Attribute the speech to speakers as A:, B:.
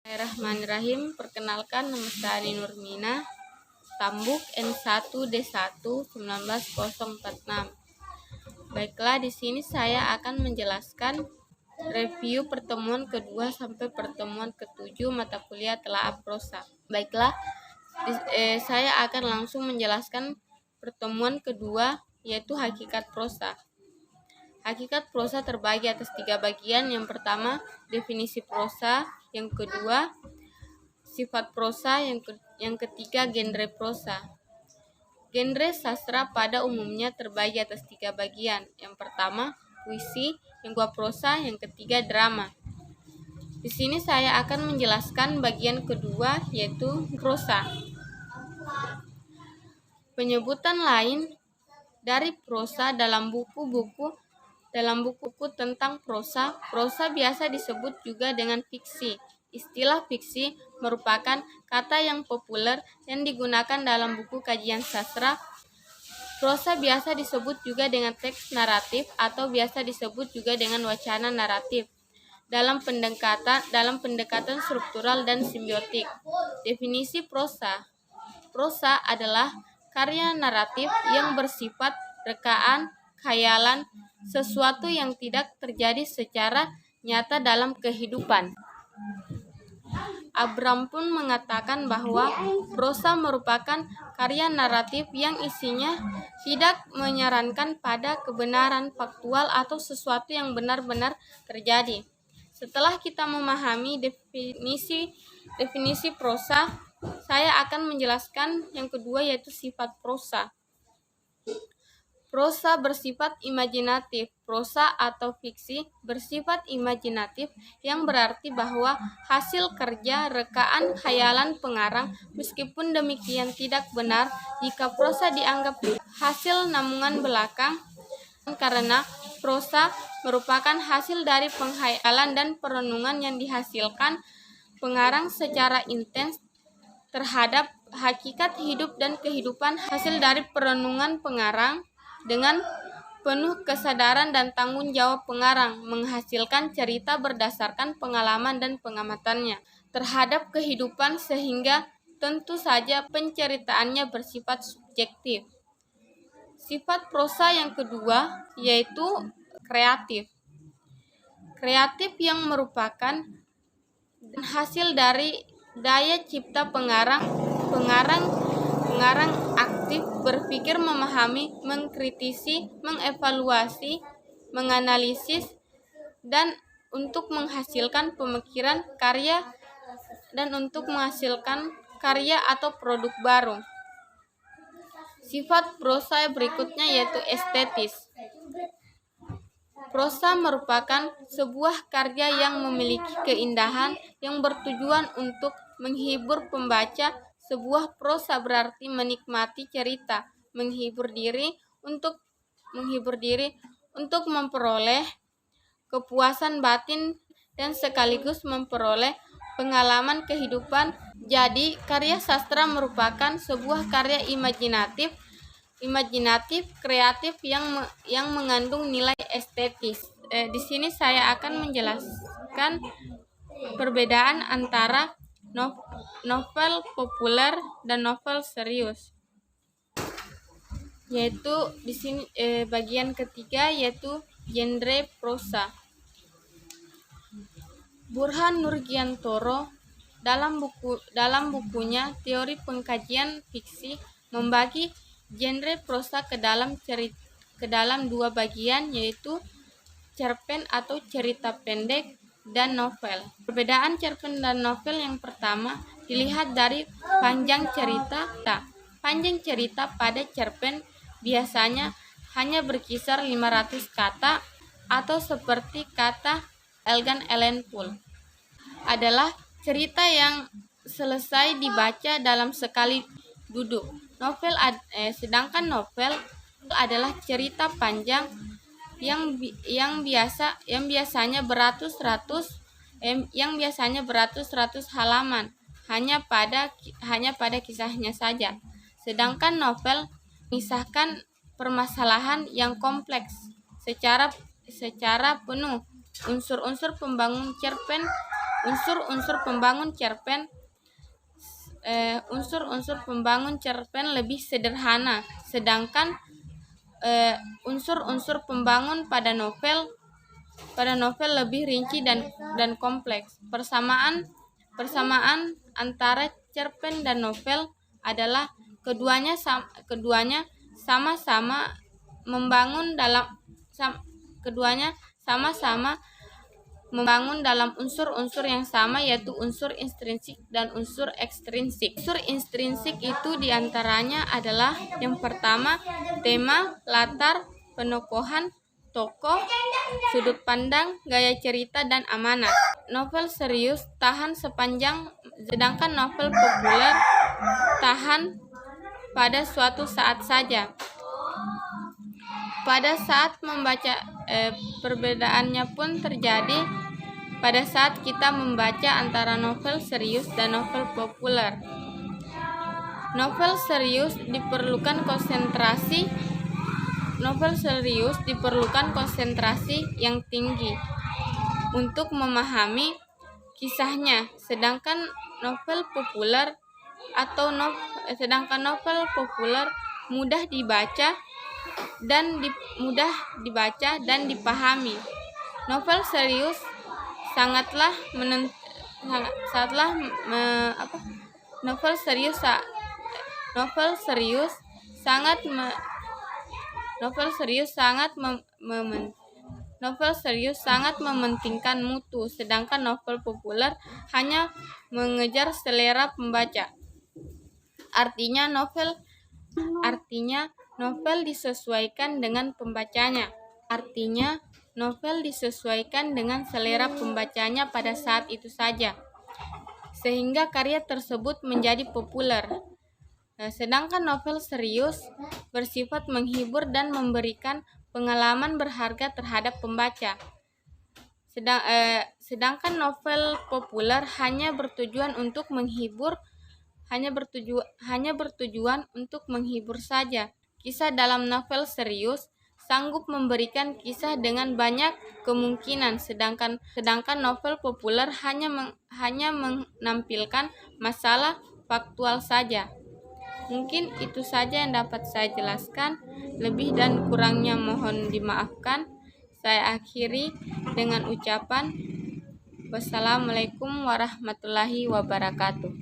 A: Bismillahirrahmanirrahim. Perkenalkan, nama saya Ani Nurmina, Tambuk N1D1 19046. Baiklah, di sini saya akan menjelaskan review pertemuan kedua sampai pertemuan ketujuh mata kuliah telaah prosa. Baiklah, saya akan langsung menjelaskan pertemuan kedua, yaitu hakikat prosa. Hakikat prosa terbagi atas 3 bagian. Yang pertama, definisi prosa. Yang kedua, sifat prosa. Yang ketiga, genre prosa. Genre sastra pada umumnya terbagi atas 3 bagian. Yang pertama, puisi. Yang kedua, prosa. Yang ketiga, drama. Di sini saya akan menjelaskan bagian kedua, yaitu prosa. Penyebutan lain dari prosa dalam buku-buku tentang prosa biasa disebut juga dengan fiksi. Istilah fiksi merupakan kata yang populer yang digunakan dalam buku kajian sastra. Prosa biasa disebut juga dengan teks naratif atau biasa disebut juga dengan wacana naratif dalam pendekatan struktural dan simbiotik. Definisi prosa. Prosa adalah karya naratif yang bersifat rekaan, khayalan, sesuatu yang tidak terjadi secara nyata dalam kehidupan. Abram pun mengatakan bahwa prosa merupakan karya naratif yang isinya tidak menyarankan pada kebenaran faktual atau sesuatu yang benar-benar terjadi. Setelah kita memahami definisi prosa, saya akan menjelaskan yang kedua, yaitu sifat prosa. Prosa bersifat imajinatif. Prosa atau fiksi bersifat imajinatif yang berarti bahwa hasil kerja rekaan khayalan pengarang. Meskipun demikian tidak benar jika prosa dianggap hasil namungan belakang, karena prosa merupakan hasil dari pengkhayalan dan perenungan yang dihasilkan pengarang secara intens terhadap hakikat hidup dan kehidupan. Hasil dari perenungan pengarang dengan penuh kesadaran dan tanggung jawab pengarang menghasilkan cerita berdasarkan pengalaman dan pengamatannya terhadap kehidupan, sehingga tentu saja penceritaannya bersifat subjektif. Sifat prosa yang kedua, yaitu kreatif. Kreatif yang merupakan hasil dari daya cipta pengarang aktif berpikir, memahami, mengkritisi, mengevaluasi, menganalisis, dan untuk menghasilkan pemikiran karya atau produk baru. Sifat prosa berikutnya yaitu estetis. Prosa merupakan sebuah karya yang memiliki keindahan yang bertujuan untuk menghibur pembaca. Sebuah prosa berarti menikmati cerita, menghibur diri untuk memperoleh kepuasan batin dan sekaligus memperoleh pengalaman kehidupan. Jadi, karya sastra merupakan sebuah karya imajinatif, kreatif yang mengandung nilai estetis. Di sini saya akan menjelaskan perbedaan antara novel populer dan novel serius. Yaitu di sini bagian ketiga, yaitu genre prosa. Burhan Nurgiantoro dalam bukunya Teori Pengkajian Fiksi membagi genre prosa ke dalam 2 bagian, yaitu cerpen atau cerita pendek dan novel. Perbedaan cerpen dan novel yang pertama dilihat dari panjang cerita. Panjang cerita pada cerpen biasanya hanya berkisar 500 kata atau seperti kata Edgar Allan Poe adalah cerita yang selesai dibaca dalam sekali duduk. Sedangkan novel adalah cerita panjang yang biasanya beratus-ratus halaman hanya pada kisahnya saja. Sedangkan novel mengisahkan permasalahan yang kompleks secara penuh. Unsur-unsur pembangun cerpen Unsur-unsur pembangun cerpen lebih sederhana, sedangkan unsur-unsur pembangun pada novel lebih rinci dan kompleks. Persamaan antara cerpen dan novel adalah keduanya sama-sama membangun dalam unsur-unsur yang sama, yaitu unsur intrinsik dan unsur ekstrinsik. Unsur intrinsik itu diantaranya adalah yang pertama, tema, latar, penokohan, tokoh, sudut pandang, gaya cerita, dan amanat. Novel serius tahan sepanjang, sedangkan novel populer tahan pada suatu saat saja. Pada saat membaca, perbedaannya pun terjadi pada saat kita membaca antara novel serius dan novel populer. Novel serius diperlukan konsentrasi yang tinggi untuk memahami kisahnya, sedangkan novel populer mudah dibaca dan dipahami. Novel serius sangatlah mementingkan mutu, sedangkan novel populer hanya mengejar selera pembaca. Artinya novel disesuaikan dengan pembacanya. Novel disesuaikan dengan selera pembacanya pada saat itu saja, sehingga karya tersebut menjadi populer. Sedangkan novel serius bersifat menghibur dan memberikan pengalaman berharga terhadap pembaca. Sedangkan novel populer hanya bertujuan untuk menghibur saja. Kisah dalam novel serius sanggup memberikan kisah dengan banyak kemungkinan, sedangkan novel populer hanya menampilkan masalah faktual saja. Mungkin itu saja yang dapat saya jelaskan. Lebih dan kurangnya mohon dimaafkan. Saya akhiri dengan ucapan wassalamualaikum warahmatullahi wabarakatuh.